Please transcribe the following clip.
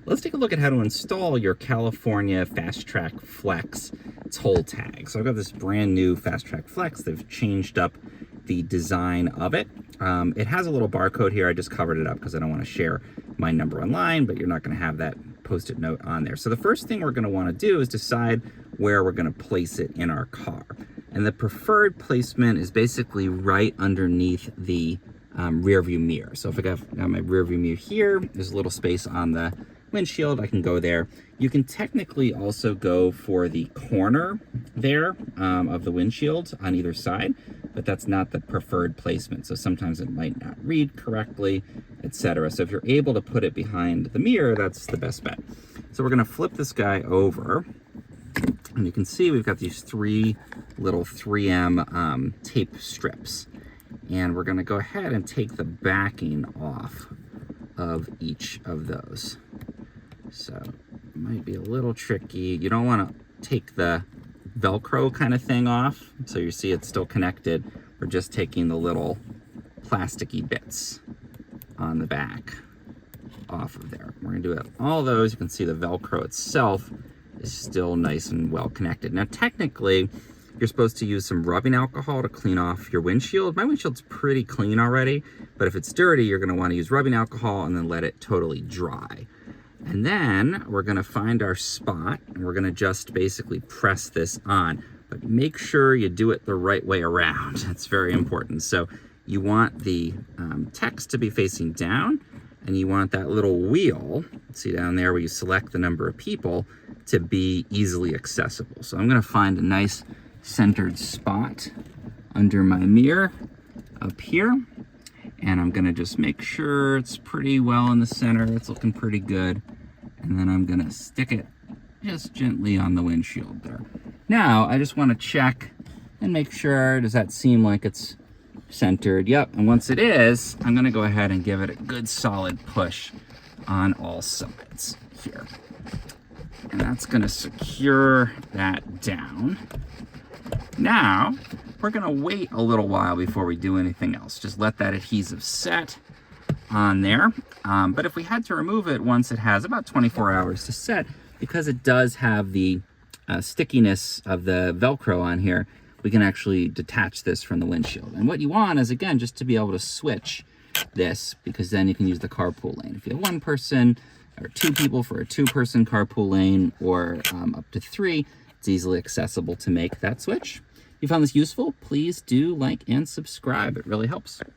let's take a look at how to install your California Fastrak Flex toll tag. So I've got this brand new Fastrak Flex. They've changed up the design of it. It has a little barcode here. I just covered it up because I don't want to share my number online, but you're not going to have that Post-it note on there. So the first thing we're going to want to do is decide where we're going to place it in our car. And the preferred placement is basically right underneath the rear view mirror. So if I got my rear view mirror here, there's a little space on the windshield, I can go there. You can technically also go for the corner there of the windshield on either side, but that's not the preferred placement. So sometimes it might not read correctly, etc. So if you're able to put it behind the mirror, that's the best bet. So we're gonna flip this guy over, and you can see we've got these three little 3M tape strips. And we're gonna go ahead and take the backing off of each of those. So it might be a little tricky. You don't want to take the Velcro kind of thing off. So you see it's still connected. We're just taking the little plasticky bits on the back off of there. We're gonna do it all those. You can see the Velcro itself is still nice and well connected. Now technically, you're supposed to use some rubbing alcohol to clean off your windshield. My windshield's pretty clean already, but if it's dirty, you're gonna wanna use rubbing alcohol and then let it totally dry. And then we're gonna find our spot and we're gonna just basically press this on, but make sure you do it the right way around. It's very important. So you want the text to be facing down, and you want that little wheel, see down there where you select the number of people, to be easily accessible. So I'm gonna find a nice centered spot under my mirror up here, and I'm gonna just make sure it's pretty well in the center. It's looking pretty good. And then I'm gonna stick it just gently on the windshield there. Now, I just wanna check and make sure, does that seem like it's centered? Yep, and once it is, I'm gonna go ahead and give it a good solid push on all sides here. And that's gonna secure that down. Now, we're gonna wait a little while before we do anything else. Just let that adhesive set on there. But if we had to remove it once it has about 24 hours to set, because it does have the stickiness of the Velcro on here, we can actually detach this from the windshield. And what you want is, again, just to be able to switch this, because then you can use the carpool lane. If you have one person or two people for a two-person carpool lane, or up to three, it's easily accessible to make that switch. If you found this useful, please do like and subscribe. It really helps.